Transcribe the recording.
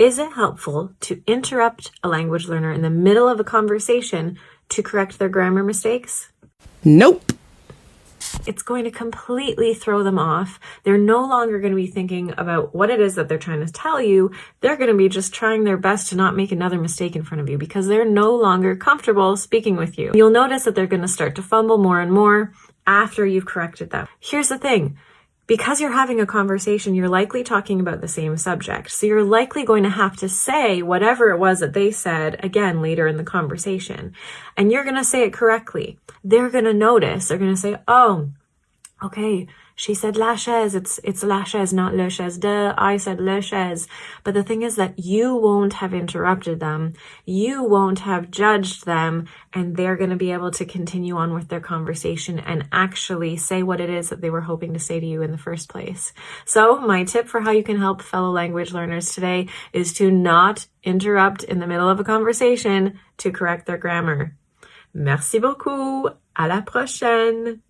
Is it helpful to interrupt a language learner in the middle of a conversation to correct their grammar mistakes? Nope. It's going to completely throw them off. They're no longer going to be thinking about what it is that they're trying to tell you. They're going to be just trying their best to not make another mistake in front of you because they're no longer comfortable speaking with you. You'll notice that they're going to start to fumble more and more after you've corrected them. Here's the thing. Because you're having a conversation, you're likely talking about the same subject. So you're likely going to have to say whatever it was that they said again later in the conversation. And you're going to say it correctly. They're going to notice. They're going to say, oh, okay, she said la chaise. It's la chaise, not le chaise. Duh, I said le chaise. But the thing is that you won't have interrupted them. You won't have judged them. And they're going to be able to continue on with their conversation and actually say what it is that they were hoping to say to you in the first place. So my tip for how you can help fellow language learners today is to not interrupt in the middle of a conversation to correct their grammar. Merci beaucoup. À la prochaine.